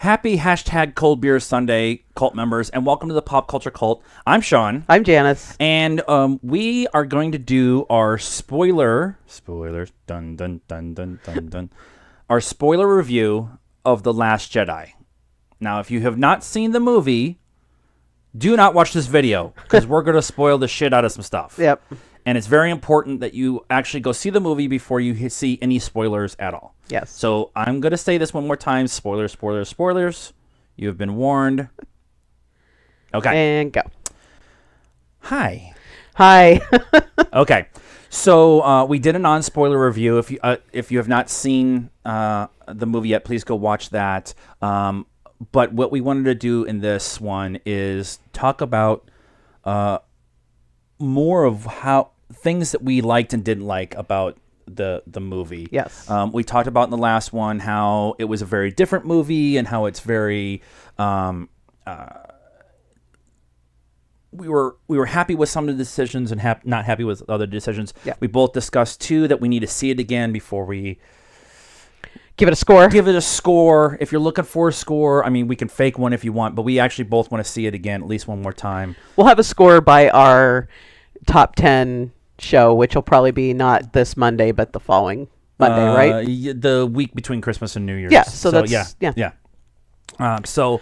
Happy hashtag Cold Beer Sunday, cult members, and welcome to the Pop Culture Cult. I'm Sean. I'm Janice. And we are going to do our spoilers, dun, dun, dun, dun, dun, dun, our spoiler review of The Last Jedi. Now, if you have not seen the movie, do not watch this video, because we're going to spoil the shit out of some stuff. Yep. And it's very important that you actually go see the movie before you see any spoilers at all. Yes. So I'm going to say this one more time. Spoilers, spoilers, spoilers. You have been warned. Okay. And go. Hi. Okay. So we did a non-spoiler review. If you have not seen the movie yet, please go watch that. But what we wanted to do in this one is talk about more of how things that we liked and didn't like about the movie. Yes. We talked about in the last one how it was a very different movie and how it's very we were happy with some of the decisions and not happy with other decisions. Yeah. We both discussed too that we need to see it again before we Give it a score. give it a score. If you're looking for a score, I mean, we can fake one if you want, but we actually both want to see it again at least one more time. We'll have a score by our top 10 show, which will probably be not this Monday, but the following Monday, right? The week between Christmas and New Year's. Yeah, so that's- yeah. So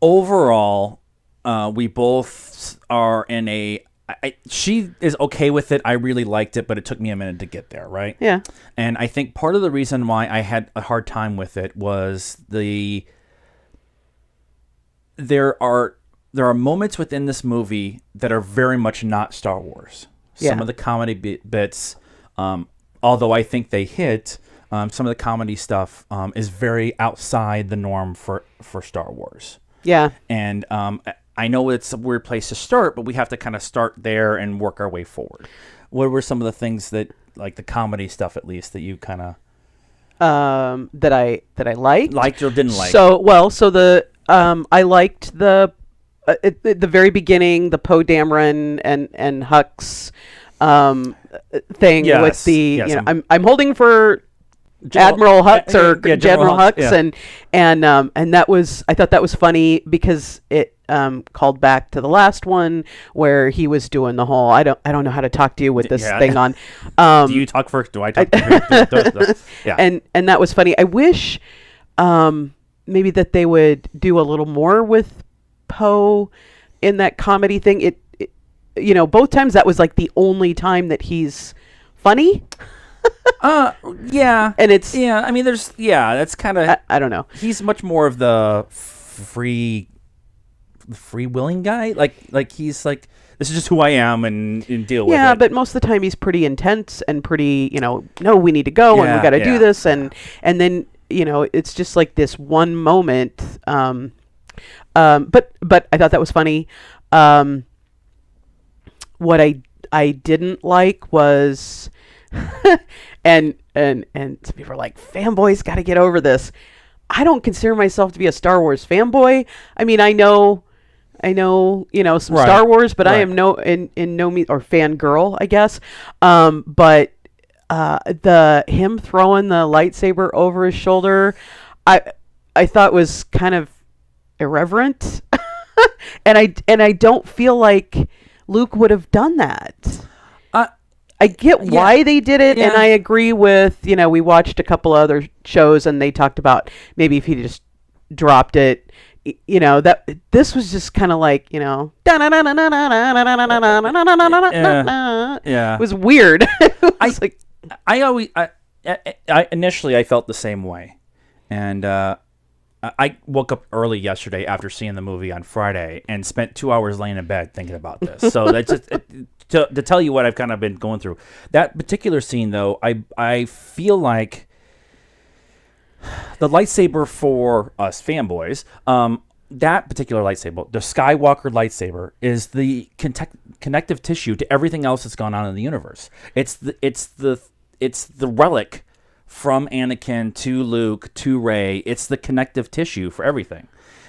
overall, we both are in a. She is okay with it. I really liked it, but it took me a minute to get there, right? Yeah. And I think part of the reason why I had a hard time with it was there are moments within this movie that are very much not Star Wars. Some of the comedy bits, although I think they hit, some of the comedy stuff is very outside the norm for Star Wars. Yeah. And I know it's a weird place to start, but we have to kind of start there and work our way forward. What were some of the things that, like the comedy stuff at least, that you kind of that I liked or didn't like? So the I liked the at the very beginning, the Poe Dameron and Hux thing with the I'm holding for Admiral Hux or General Hux, and that was, I thought that was funny because it called back to the last one where he was doing the whole I don't know how to talk to you with this thing on. Do you talk first? Do I talk first? Yeah. And that was funny. I wish maybe that they would do a little more with Poe in that comedy thing. It both times that was like the only time that he's funny. Yeah. And it's I mean, that's kind of I don't know. He's much more of the free willing guy. Like he's like, this is just who I am and deal with it. Yeah, but most of the time he's pretty intense and pretty, no, we need to go and we got to do this and then it's just like this one moment. But I thought that was funny. What I didn't like was. and some people are like, fanboys got to get over this. I don't consider myself to be a Star Wars fanboy. I mean, I know, some Star Wars, but I am in no means, or fangirl, I guess. But him throwing the lightsaber over his shoulder, I thought was kind of irreverent, and I don't feel like Luke would have done that. I get why they did it, and I agree with, we watched a couple other shows, and they talked about maybe if he just dropped it, that this was just kind of like, it was weird. Initially I felt the same way, and I woke up early yesterday after seeing the movie on Friday and spent 2 hours laying in bed thinking about this. So that's just to tell you what I've kind of been going through. That particular scene, though, I feel like the lightsaber for us fanboys, that particular lightsaber, the Skywalker lightsaber, is the connective tissue to everything else that's gone on in the universe. It's the relic from Anakin to Luke to Rey. It's the connective tissue for everything.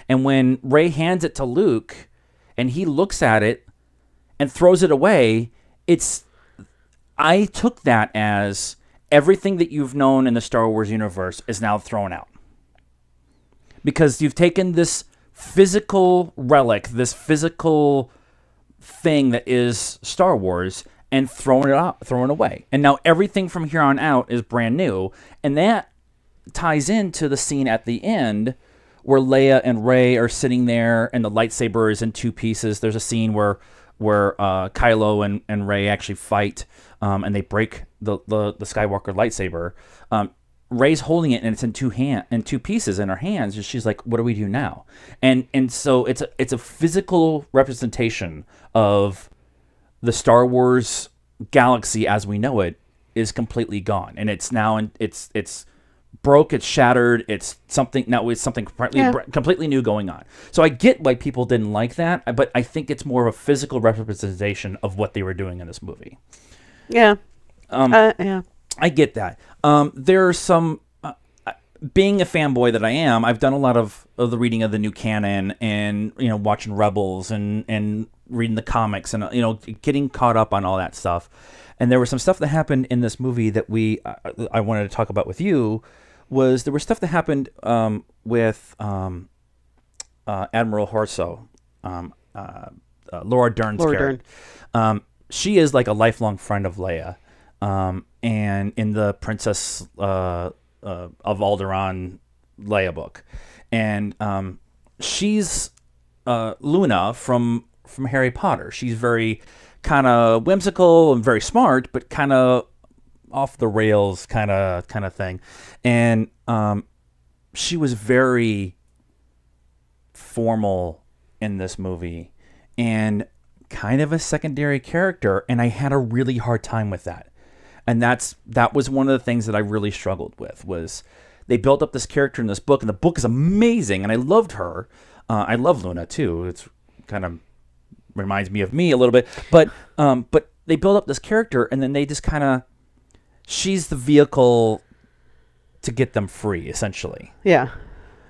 And when Rey hands it to Luke and he looks at it and throws it away, I took that as everything that you've known in the Star Wars universe is now thrown out. because you've taken this physical relic, this physical thing that is Star Wars, and thrown away. And now everything from here on out is brand new, and that ties into the scene at the end where Leia and Rey are sitting there, and the lightsaber is in two pieces. There's a scene where Kylo and Rey actually fight, and they break the Skywalker lightsaber. Rey's holding it, and it's in two pieces in her hands. And she's like, "What do we do now?" And so it's a physical representation of the Star Wars galaxy as we know it is completely gone, and it's now it's broke, it's shattered, it's something completely new going on. So I get why people didn't like that, but I think it's more of a physical representation of what they were doing in this movie. Yeah. Yeah. I get that. There are some, being a fanboy that I am, I've done a lot of the reading of the new canon, and watching Rebels and reading the comics, and getting caught up on all that stuff. And there was some stuff that happened in this movie that I wanted to talk about with you. There was stuff that happened with Admiral Horso, Laura Dern's character. She is like a lifelong friend of Leia. And in the Princess of Alderaan Leia book, and she's Luna from Harry Potter. She's very kind of whimsical and very smart, but kind of off the rails kind of thing. And she was very formal in this movie and kind of a secondary character, and I had a really hard time with that. And that was one of the things that I really struggled with, was they built up this character in this book, and the book is amazing, and I loved her. I love Luna too. It's kind of reminds me of me a little bit, but they build up this character, and then they just kind of, she's the vehicle to get them free, essentially. Yeah.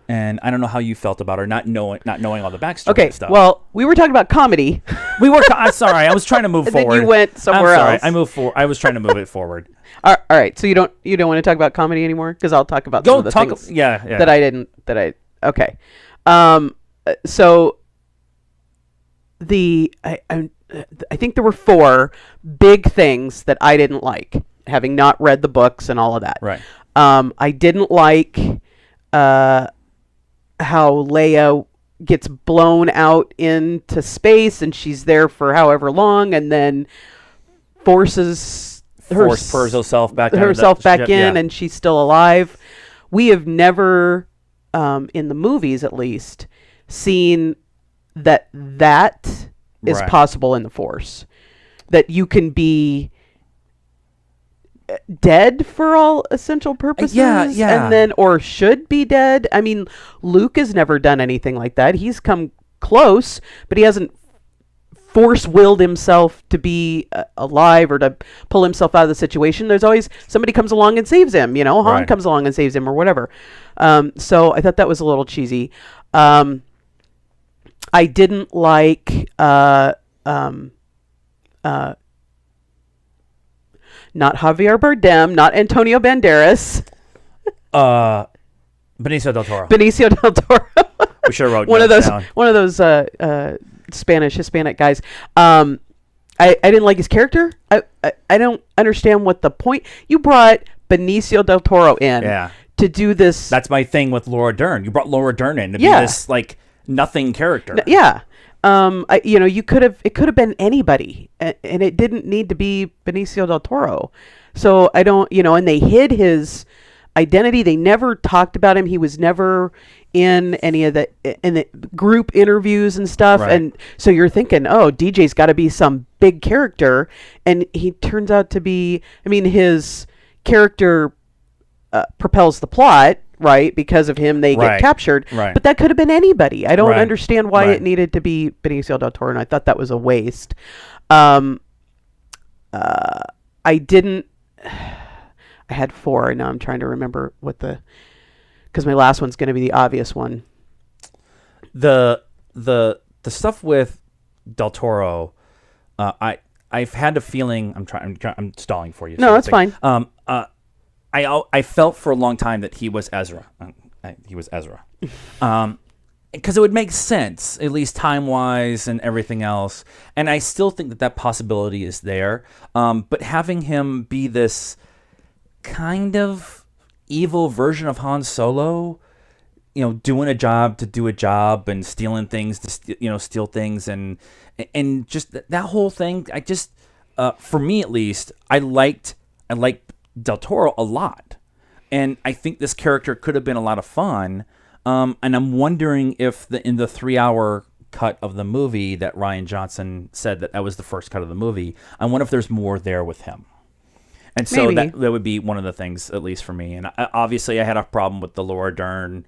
And I don't know how you felt about her not knowing all the backstory. Okay, and stuff. well, we were talking about comedy. I'm sorry, I was trying to move and forward. Then you went somewhere else. I moved forward. I was trying to move it forward. All right, so you don't want to talk about comedy anymore? Because I'll talk about some of the things that I didn't. Okay. So I think there were 4 big things that I didn't like, having not read the books and all of that. Right. I didn't like how Leia gets blown out into space, and she's there for however long, and then purs herself back in, and she's still alive. We have never, in the movies at least, seen that is possible in the Force. That you can be dead for all essential purposes, and then, or should be dead. I mean, Luke has never done anything like that. He's come close, but he hasn't force-willed himself to be alive or to pull himself out of the situation. There's always somebody comes along and saves him. Han comes along and saves him, or whatever. So I thought that was a little cheesy. I didn't like not Javier Bardem, not Antonio Banderas. Benicio del Toro. We should have wrote one of those Hispanic guys. I didn't like his character. I don't understand what the point. You brought Benicio del Toro in to do this. That's my thing with Laura Dern. You brought Laura Dern in to be this like nothing character. It could have been anybody, and it didn't need to be Benicio del Toro. So I don't, and they hid his identity. They never talked about him. He was never in any of the group interviews and stuff. Right. And so you're thinking, oh, DJ's got to be some big character, and he turns out to be. I mean, his character propels the plot. Right, because of him, they get captured. Right. But that could have been anybody. I don't understand why it needed to be Benicio del Toro, and I thought that was a waste. I didn't. I had 4, and now I'm trying to remember because my last one's going to be the obvious one. The stuff with del Toro, I've had a feeling. I'm stalling for you. No, that's fine. I felt for a long time that he was Ezra. he was Ezra. Because it would make sense, at least time-wise and everything else. And I still think that possibility is there. But having him be this kind of evil version of Han Solo, doing a job to do a job and stealing things to steal things and just that whole thing. I just, for me at least, I liked Del Toro a lot, and I think this character could have been a lot of fun. And I'm wondering if in the 3-hour cut of the movie that Rian Johnson said that was the first cut of the movie, I wonder if there's more there with him. And so Maybe. that would be one of the things, at least for me. And obviously I had a problem with the Laura Dern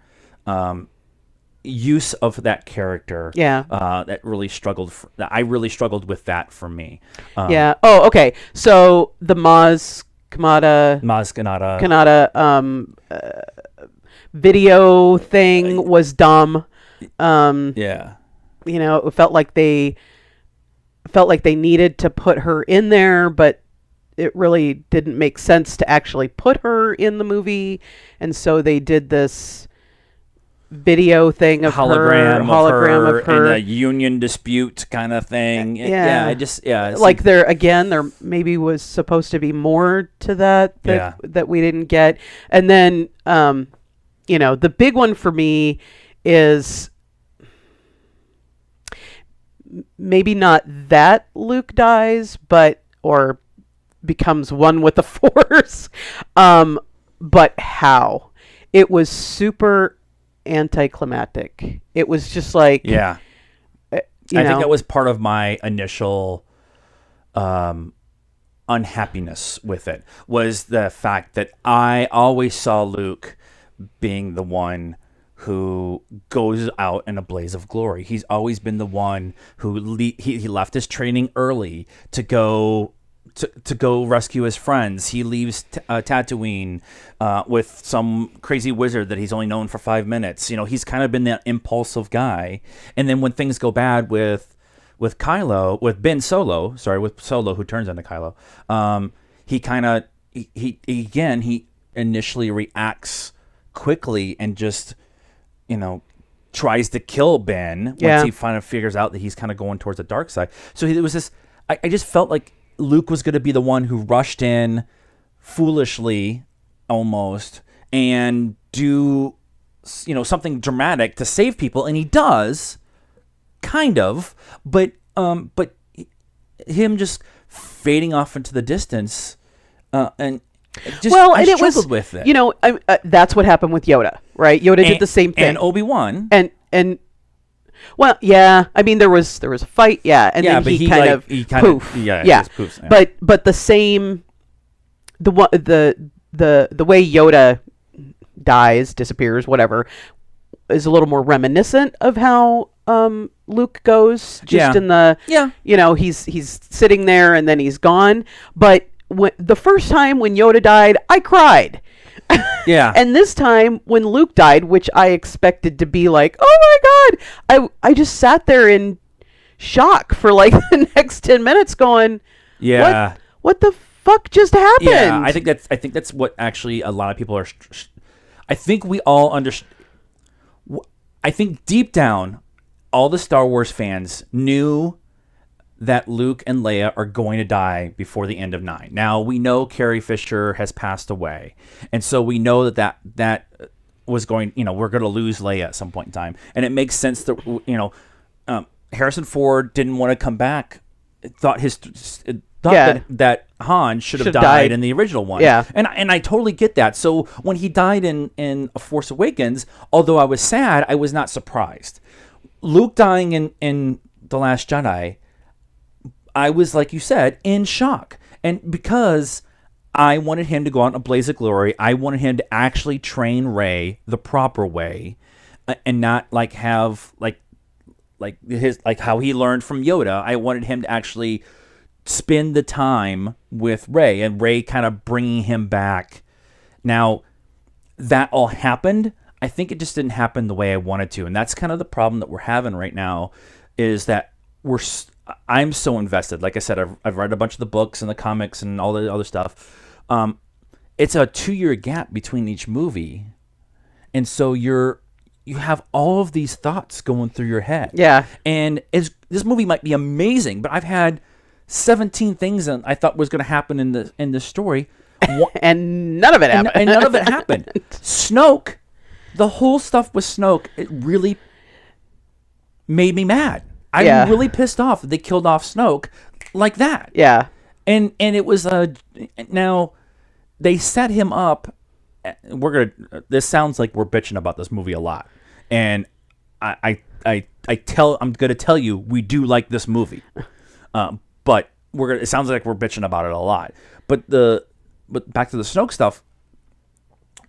use of that character. Yeah. That really struggled. I really struggled with that for me. Yeah. Oh, okay. So the Maz Kanata video thing was dumb. Yeah. It felt like they needed to put her in there, but it really didn't make sense to actually put her in the movie, and so they did this video thing of hologram of her in a union dispute kind of thing. Yeah. Like there maybe was supposed to be more to that we didn't get. And then the big one for me is maybe not that Luke dies, or becomes one with the Force, but how. It was super anticlimactic. It was just like, I think that was part of my initial unhappiness with it, was the fact that I always saw Luke being the one who goes out in a blaze of glory. He's always been the one who he left his training early to go rescue his friends. He leaves Tatooine with some crazy wizard that he's only known for 5 minutes. He's kind of been that impulsive guy. And then when things go bad with Kylo, with Solo, who turns into Kylo, he initially reacts quickly and just, tries to kill Ben once he finally figures out that he's kind of going towards the dark side. So it was this. I just felt like Luke was going to be the one who rushed in foolishly almost and do something dramatic to save people, and he does kind of, but him just fading off into the distance and just I struggled with it. That's what happened with Yoda, right? Yoda did the same thing, and Obi-Wan, and well, yeah. I mean, there was a fight, and then he kind of poof, poofs, yeah. But the same, the way Yoda disappears, whatever, is a little more reminiscent of how Luke goes. Just in the he's sitting there and then he's gone. But the first time when Yoda died, I cried. Yeah. And this time when Luke died, which I expected to be like, oh my God, I just sat there in shock for like the next 10 minutes going, what the fuck just happened? Yeah, I think that's what actually a lot of people are. I think we all understand. I think deep down, all the Star Wars fans knew that Luke and Leia are going to die before the end of 9. Now, we know Carrie Fisher has passed away, and so we know that was going, we're going to lose Leia at some point in time. And it makes sense that, Harrison Ford didn't want to come back, thought that Han should have died in the original one. Yeah. And I totally get that. So when he died in A Force Awakens, although I was sad, I was not surprised. Luke dying in The Last Jedi, I was, like you said, in shock. And because I wanted him to go out in a blaze of glory, I wanted him to actually train Rey the proper way, and not like have like how he learned from Yoda. I wanted him to actually spend the time with Rey, and Rey kind of bringing him back. Now, that all happened. I think it just didn't happen the way I wanted to, and that's kind of the problem that we're having right now, is that I'm so invested. Like I said, I've read a bunch of the books and the comics and all the other stuff. It's a 2-year gap between each movie, and so you have all of these thoughts going through your head. Yeah. And this movie might be amazing, but I've had 17 things that I thought was going to happen in the story, And none of it happened. and none of it happened. Snoke, the whole stuff with Snoke, it really made me mad. I'm really pissed off that they killed off Snoke like that. Yeah. And it was now they set him up. This sounds like we're bitching about this movie a lot, and I'm gonna tell you we do like this movie, but it sounds like we're bitching about it a lot. But back to the Snoke stuff.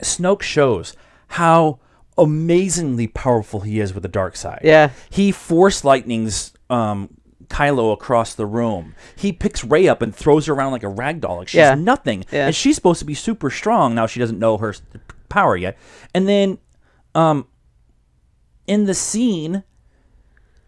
Snoke shows how amazingly powerful he is with the dark side. Yeah. He force lightnings Kylo across the room. He picks Rey up and throws her around like a rag doll. Like she's nothing. Yeah. And she's supposed to be super strong. Now she doesn't know her power yet. And then in the scene,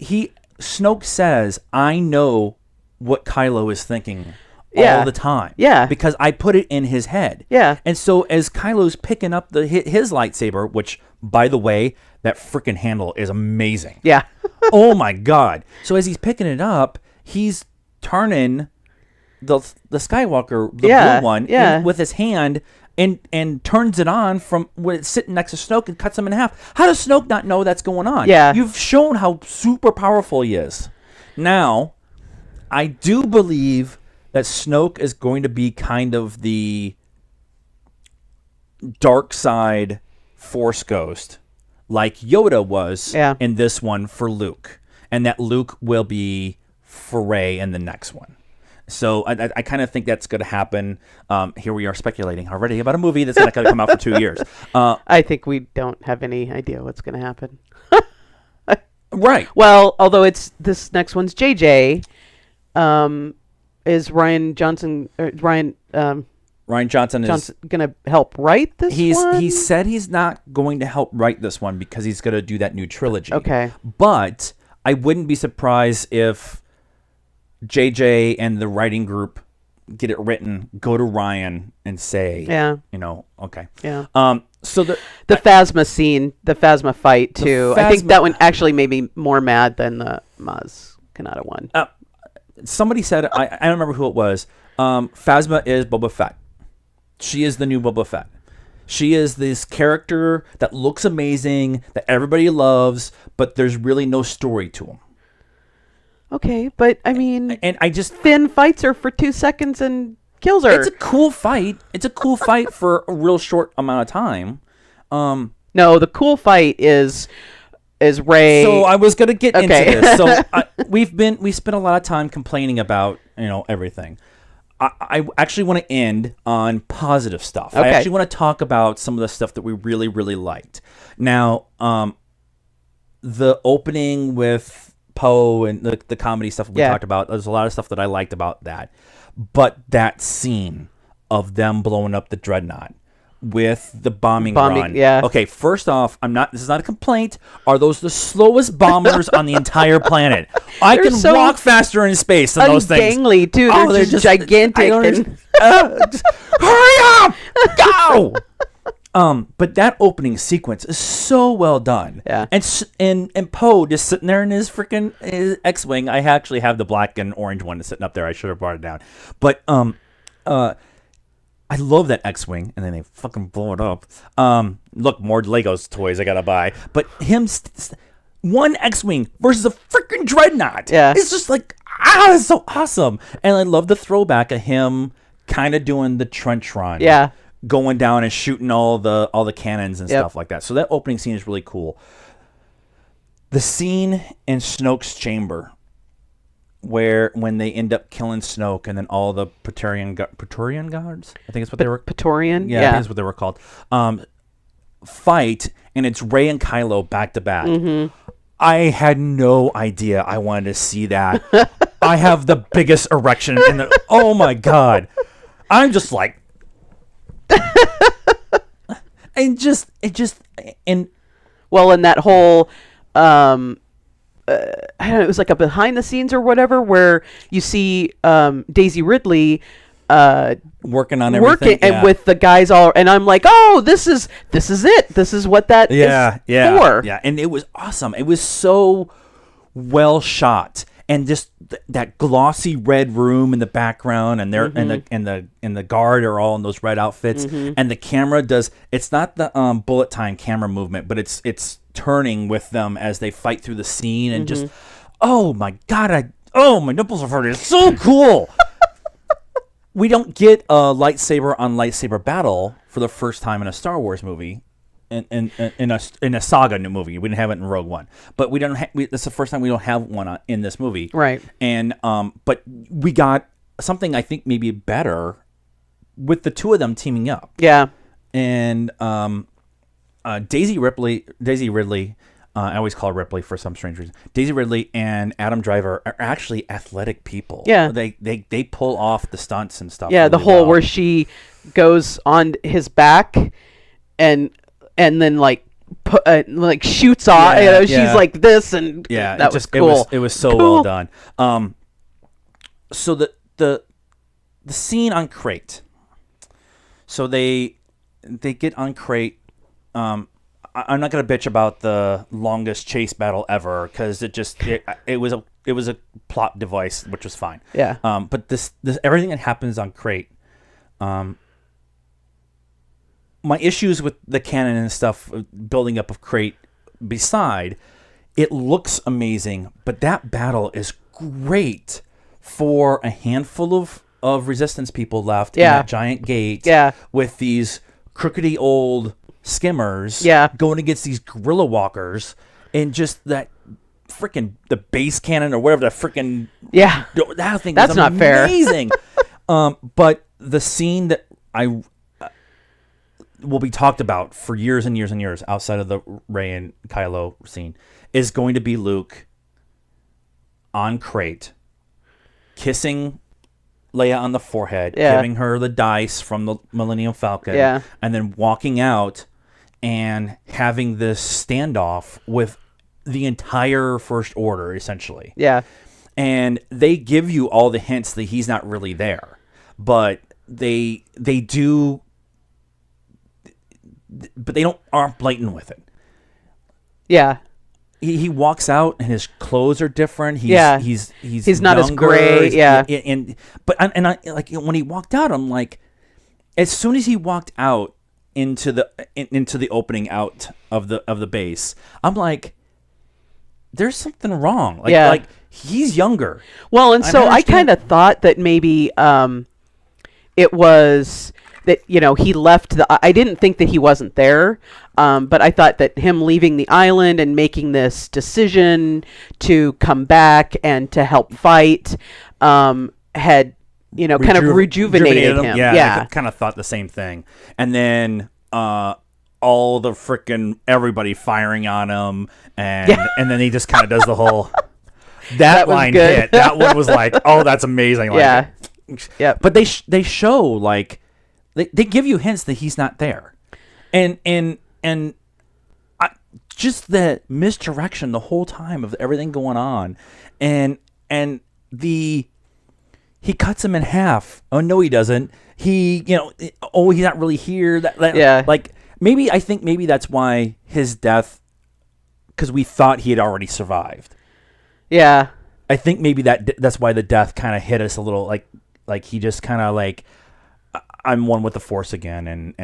Snoke says, I know what Kylo is thinking all the time. Yeah. Because I put it in his head. Yeah. And so as Kylo's picking up his lightsaber, which, by the way, that freaking handle is amazing. Yeah. Oh my God. So as he's picking it up, he's turning the Skywalker, the blue one, with his hand and turns it on from when it's sitting next to Snoke and cuts him in half. How does Snoke not know that's going on? Yeah. You've shown how super powerful he is. Now, I do believe that Snoke is going to be kind of the dark side Force ghost, like Yoda was in this one for Luke, and that Luke will be for Rey in the next one. So I kind of think that's going to happen. Here we are speculating already about a movie that's not going to come out for 2 years. I think we don't have any idea what's going to happen. Right. Well, although this next one's JJ, is Ryan Johnson Ryan Johnson is going to help write this one? He said he's not going to help write this one because he's going to do that new trilogy. Okay. But I wouldn't be surprised if JJ and the writing group get it written, go to Ryan and say, okay. Yeah. So the Phasma scene, the Phasma fight too. I think that one actually made me more mad than the Maz Kanata one. Somebody said, I don't remember who it was. Phasma is Boba Fett. She is the new Boba Fett. She is this character that looks amazing, that everybody loves, but there's really no story to him. Okay, but I mean, and I just Finn fights her for 2 seconds and kills her. It's a cool fight. It's a cool fight for a real short amount of time. No, the cool fight is Rey. So I was gonna get into this. So we spent a lot of time complaining about everything. I actually want to end on positive stuff. Okay. I actually want to talk about some of the stuff that we really, really liked. Now, the opening with Poe and the comedy stuff we talked about, there's a lot of stuff that I liked about that. But that scene of them blowing up the Dreadnought with the bombing run. Yeah. Okay, first off, this is not a complaint. Are those the slowest bombers on the entire planet? They're can walk faster in space than those things. Gangly too. They're just gigantic. Just, hurry up! Go! But that opening sequence is so well done. Yeah. And Poe just sitting there in his freaking X-wing. I actually have the black and orange one sitting up there. I should have brought it down. But I love that X-wing, and then they fucking blow it up. Look, more Legos toys I gotta buy. But him, one X-wing versus a freaking Dreadnought. Yeah. It's just like, it's so awesome. And I love the throwback of him kind of doing the trench run. Yeah. Going down and shooting all the cannons and stuff like that. So that opening scene is really cool. The scene in Snoke's chamber, when they end up killing Snoke, and then all the Praetorian guards, I think it's what they were. Praetorian? Yeah, I think that's what they were called. Fight, and it's Rey and Kylo back to back. Mm-hmm. I had no idea I wanted to see that. I have the biggest erection in the. Oh my God! I'm just like. And that whole I don't know, it was like a behind the scenes or whatever, where you see Daisy Ridley working on everything. working and with the guys all, and I'm like, oh, this is it. This is what that is for. Yeah, and it was awesome. It was so well shot, and just that glossy red room in the background, and they're and the guard are all in those red outfits, and the camera does. It's not the bullet time camera movement, but it's turning with them as they fight through the scene, and just oh my god, my nipples are hurting. It's so cool. We don't get a lightsaber on lightsaber battle for the first time in a Star Wars movie, in a saga new movie. We didn't have it in Rogue One, but we don't. That's the first time we don't have one in this movie, right? And but we got something I think maybe better with the two of them teaming up. Yeah, and Daisy Ridley. I always call her Ripley for some strange reason. Daisy Ridley and Adam Driver are actually athletic people. Yeah. They pull off the stunts and stuff. Yeah, really the whole well. where she goes on his back and then like shoots off. Yeah, she's like this, and that was cool. It was so well done. So the scene on Crate. So they get on Crate. I'm not gonna bitch about the longest chase battle ever because it was a plot device, which was fine. Yeah. But this everything that happens on Crate, my issues with the canon and stuff building up of Crate beside, it looks amazing, but that battle is great for a handful of Resistance people left in that giant gate. Yeah. With these crookedy old skimmers going against these guerrilla walkers, and just that freaking the base cannon or whatever the freaking that thing that's not amazing. But the scene that I will be talked about for years and years and years outside of the Rey and Kylo scene is going to be Luke on Crate kissing Leia on the forehead, giving her the dice from the Millennium Falcon, and then walking out and having this standoff with the entire First Order, essentially. Yeah. And they give you all the hints that he's not really there, but they do, but they aren't blatant with it. Yeah. He walks out and his clothes are different. He's not younger. as gray. Yeah. And I like when he walked out, I'm like, as soon as he walked out into the opening out of the base, I'm like, there's something wrong. Like he's younger. Well, and so I kind of thought that maybe it was that, he left I didn't think that he wasn't there. But I thought that him leaving the island and making this decision to come back and to help fight had, kind of rejuvenated him. Yeah. I kind of thought the same thing. And then all the freaking everybody firing on him, and then he just kind of does the whole that line good. hit. That one was like, oh, that's amazing. Like, yeah. But they show like they give you hints that he's not there, and just the misdirection the whole time of everything going on, and he cuts him in half. Oh no, he doesn't. He's not really here. Like I think maybe that's why his death, because we thought he had already survived. Yeah. I think maybe that's why the death kind of hit us a little, like he just kind of like, I'm one with the Force again, and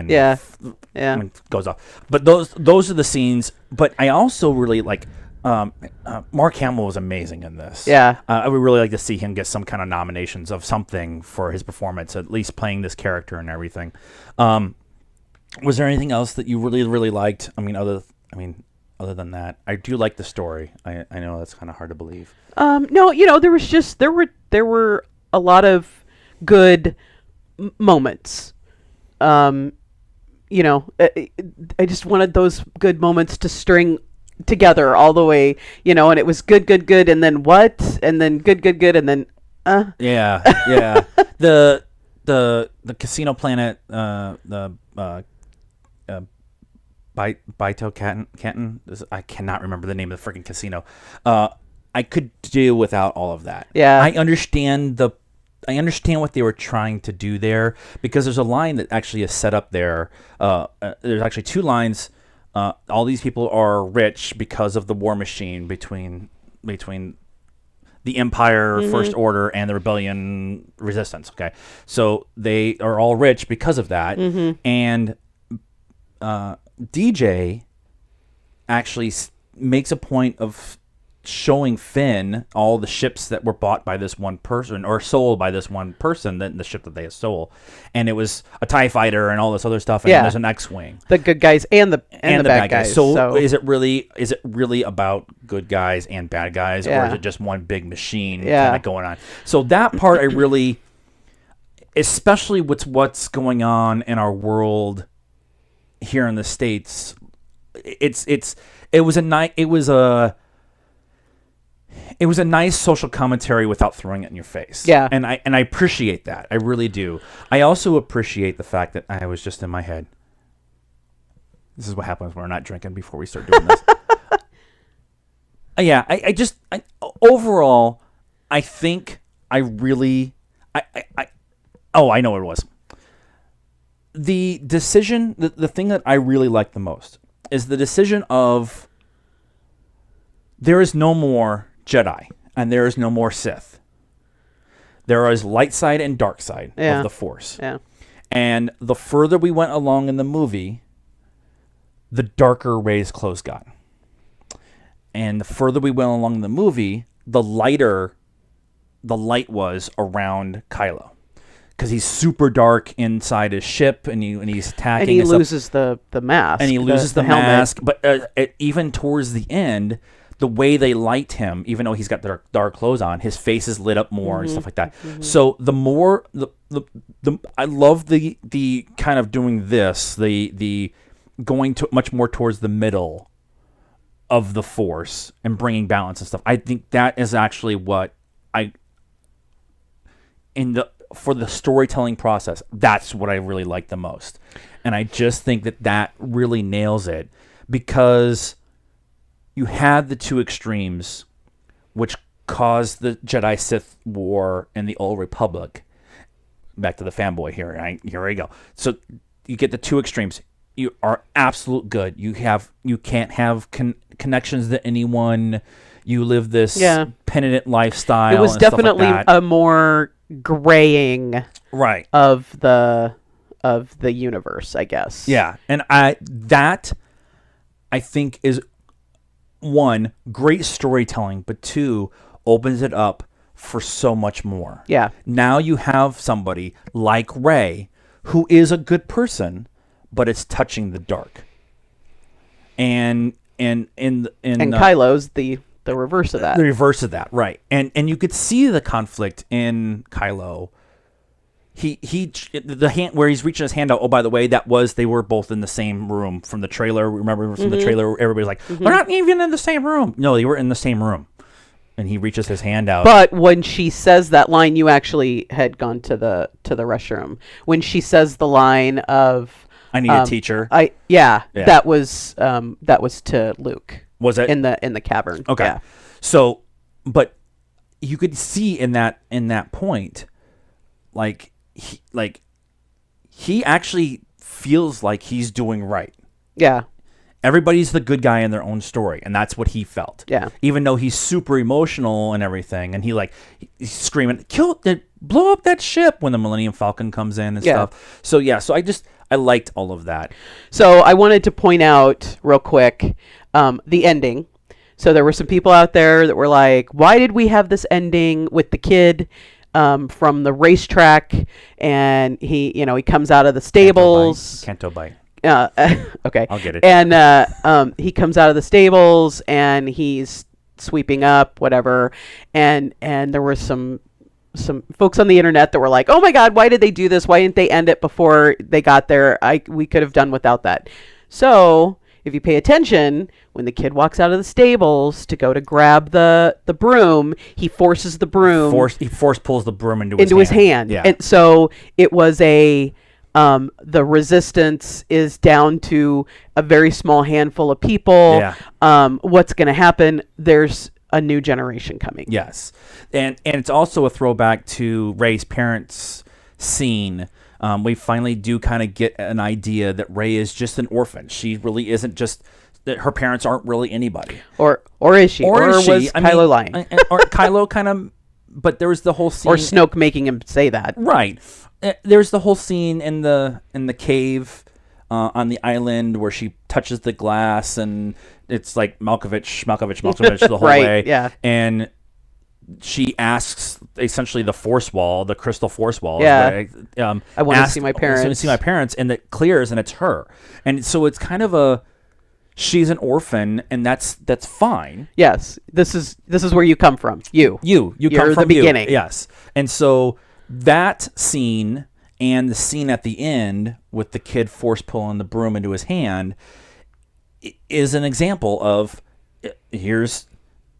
goes off. But those are the scenes. But I also really like Mark Hamill was amazing in this. Yeah, I would really like to see him get some kind of nominations of something for his performance, at least playing this character and everything. Was there anything else that you really really liked? Other than that, I do like the story. I know that's kind of hard to believe. No, there were a lot of good moments. I just wanted those good moments to string together all the way, and it was good, and then what, and then good, and then yeah. The casino planet, Baito Canton. I cannot remember the name of the freaking casino. I could do without all of that. Yeah, I understand understand what they were trying to do there, because there's a line that actually is set up there. There's actually two lines. All these people are rich because of the war machine between the Empire, First Order, and the Rebellion Resistance. Okay, so they are all rich because of that, and DJ actually makes a point of showing Finn all the ships that were bought by this one person or sold by this one person, the ship that they stole, and it was a TIE fighter and all this other stuff, and then there's an X-wing. The good guys and the bad guys. So is it really about good guys and bad guys, or is it just one big machine kind of going on? So that part I really, especially with what's going on in our world here in the States, it was a nice social commentary without throwing it in your face. Yeah. And I appreciate that. I really do. I also appreciate the fact that I was just in my head. This is what happens when we're not drinking before we start doing this. Overall, I think I really, I know what it was. The decision, the thing that I really like the most is the decision of there is no more Jedi, and there is no more Sith. There is light side and dark side of the Force. Yeah. And the further we went along in the movie, the darker Rey's clothes got. And the further we went along in the movie, the lighter the light was around Kylo. Because he's super dark inside his ship, and he's attacking. And he loses the mask. And he loses the mask. But even towards the end, the way they light him, even though he's got dark clothes on, his face is lit up more and stuff like that. So the more I love the kind of doing this, the going to much more towards the middle of the Force and bringing balance and stuff. I think that is actually what for the storytelling process, that's what I really like the most. And I just think that really nails it, because you had the two extremes, which caused the Jedi-Sith War in the Old Republic. Back to the fanboy here. Here we go. So you get the two extremes. You are absolute good. You can't have connections to anyone. You live this penitent lifestyle. It was and definitely stuff like that. a more graying of the universe, I guess. Yeah, and I think is one, great storytelling, but two, opens it up for so much more. Yeah. Now you have somebody like Rey who is a good person, but it's touching the dark. And Kylo's the reverse of that. The reverse of that, right. And you could see the conflict in Kylo. The hand where he's reaching his hand out. Oh, by the way, they were both in the same room from the trailer. Remember from the trailer, everybody's like, they're not even in the same room. No, they were in the same room. And he reaches his hand out. But when she says that line, you actually had gone to the restroom. When she says the line of, "I need a teacher." That was to Luke. Was it in the cavern? Okay. Yeah. So, but you could see in that point, he actually feels like he's doing right. Yeah. Everybody's the good guy in their own story, and that's what he felt. Yeah. Even though he's super emotional and everything, and he's screaming, blow up that ship when the Millennium Falcon comes in and stuff. So I liked all of that. So I wanted to point out real quick the ending. So there were some people out there that were like, why did we have this ending with the kid from the racetrack, and he comes out of the stables. Canto bite. Okay. I'll get it. And he comes out of the stables and he's sweeping up, whatever. And there were some folks on the internet that were like, "Oh my God, why did they do this? Why didn't they end it before they got there? We could have done without that." So if you pay attention, when the kid walks out of the stables to go to grab the broom, he forces the broom. He force pulls the broom into his hand. Yeah. And so it was the resistance is down to a very small handful of people. Yeah. What's going to happen? There's a new generation coming. Yes, and it's also a throwback to Rey's parents' scene. We finally do kind of get an idea that Rey is just an orphan. She really isn't just that. Her parents aren't really anybody. Or is she? Or is she? was Kylo lying? Or Kylo kind of. But there was the whole scene. Or Snoke making him say that. Right. There's the whole scene in the cave on the island where she touches the glass and it's like Malkovich the whole right, way. Yeah. And she asks essentially the force wall, the crystal force wall. Yeah. I want to see my I want to see my parents, and it clears, and it's her. And so it's kind of she's an orphan, and that's fine. Yes. This is where you come from. You come from the beginning. Yes. And so that scene and the scene at the end with the kid force pulling the broom into his hand is an example of here's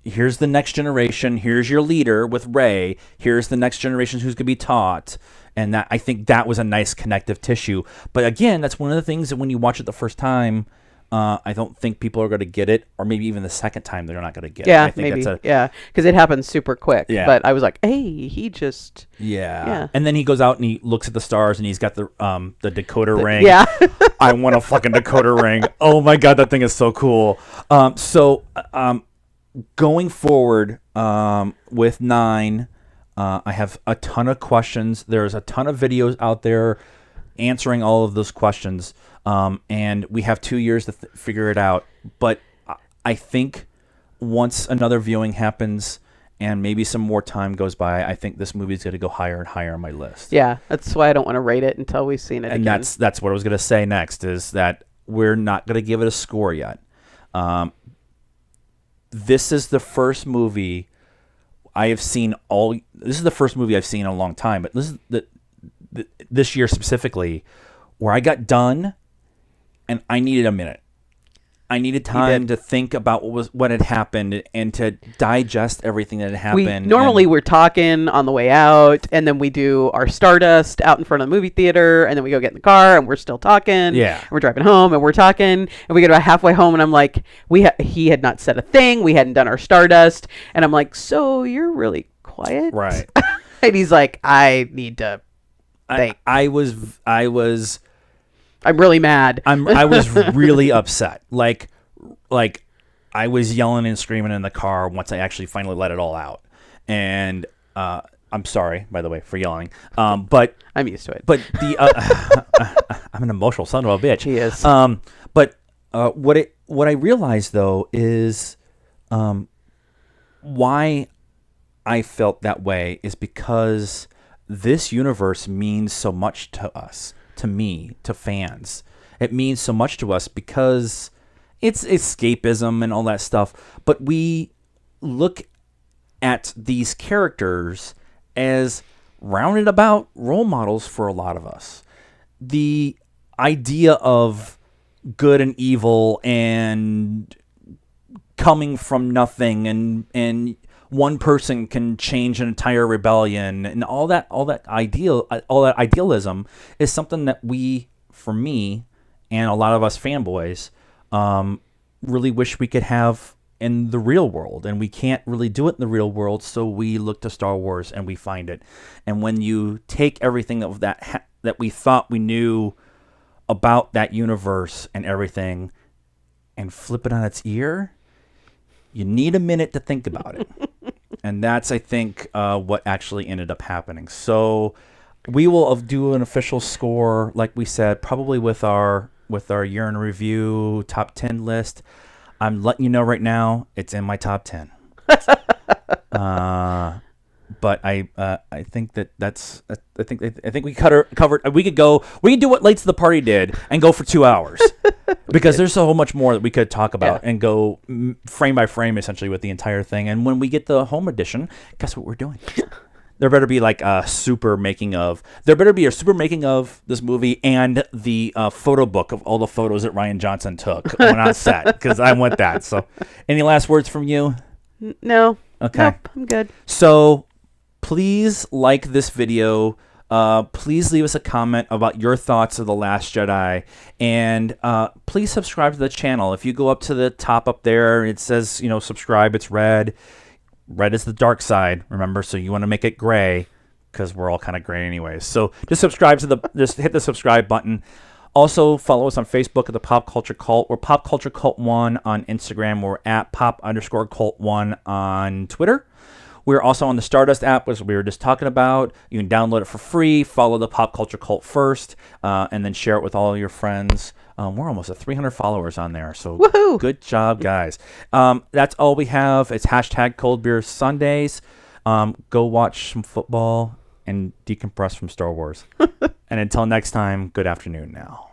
the next generation. Here's your leader with Rey. Here's the next generation who's going to be taught. And that, I think that was a nice connective tissue. But again, that's one of the things that when you watch it the first time, I don't think people are going to get it, or maybe even the second time they're not going to get it. I think maybe. Because it happens super quick. Yeah. But I was like, hey, he just... Yeah. And then he goes out and he looks at the stars and he's got the decoder ring. Yeah. I want a fucking decoder ring. Oh my God, that thing is so cool. Going forward with 9, I have a ton of questions. There's a ton of videos out there answering all of those questions. And we have 2 years to figure it out. But I think once another viewing happens and maybe some more time goes by, I think this movie is going to go higher and higher on my list. Yeah, that's why I don't want to rate it until we've seen it and again. That's what I was going to say next, is that we're not going to give it a score yet. This is the first movie I have seen this is the first movie I've seen in a long time, but this is this year specifically, where I got done and I needed a minute. I needed time to think about what had happened and to digest everything that had happened. We're talking on the way out, and then we do our Stardust out in front of the movie theater, and then we go get in the car, and we're still talking. Yeah. And we're driving home, and we're talking, and we get about halfway home, and I'm like, he had not said a thing. We hadn't done our Stardust, and I'm like, so you're really quiet? Right. And he's like, I need to think. I'm really mad. I was really upset. Like I was yelling and screaming in the car once I actually finally let it all out. And I'm sorry, by the way, for yelling. But I'm used to it. But I'm an emotional son of a bitch. He is. But what I realized though is why I felt that way is because this universe means so much to us. To me, to fans, it means so much to us because it's escapism and all that stuff. But we look at these characters as rounded about role models for a lot of us. The idea of good and evil and coming from nothing and one person can change an entire rebellion, and all that idealism is something that we, for me, and a lot of us fanboys, really wish we could have in the real world, and we can't really do it in the real world. So we look to Star Wars and we find it. And when you take everything of that we thought we knew about that universe and everything, and flip it on its ear, you need a minute to think about it. And that's, I think, what actually ended up happening. So we will do an official score, like we said, probably with our year in review top 10 list. I'm letting you know right now, it's in my top 10. But I think that's I think we covered. We can do what Late to the Party did and go for 2 hours. Because there's so much more that we could talk about and go frame by frame essentially with the entire thing. And when we get the home edition, guess what we're doing? There better be like a super making of. There better be a super making of this movie and the photo book of all the photos that Ryan Johnson took when on set, because I want that. So, any last words from you? No. Okay. Nope, I'm good. So, please like this video. Please leave us a comment about your thoughts of The Last Jedi, and please subscribe to the channel. If you go up to the top up there, it says, subscribe, it's red. Red is the dark side, remember? So you want to make it gray because we're all kind of gray anyways. So just subscribe to just hit the subscribe button. Also, follow us on Facebook at the Pop Culture Cult. We're Pop Culture Cult 1 on Instagram. We're at Pop_Cult 1 on Twitter. We're also on the Stardust app, which we were just talking about. You can download it for free. Follow the Pop Culture Cult first, and then share it with all your friends. We're almost at 300 followers on there, so Woohoo! Good job, guys. That's all we have. It's hashtag Cold Beer Sundays. Go watch some football and decompress from Star Wars. And until next time, good afternoon now.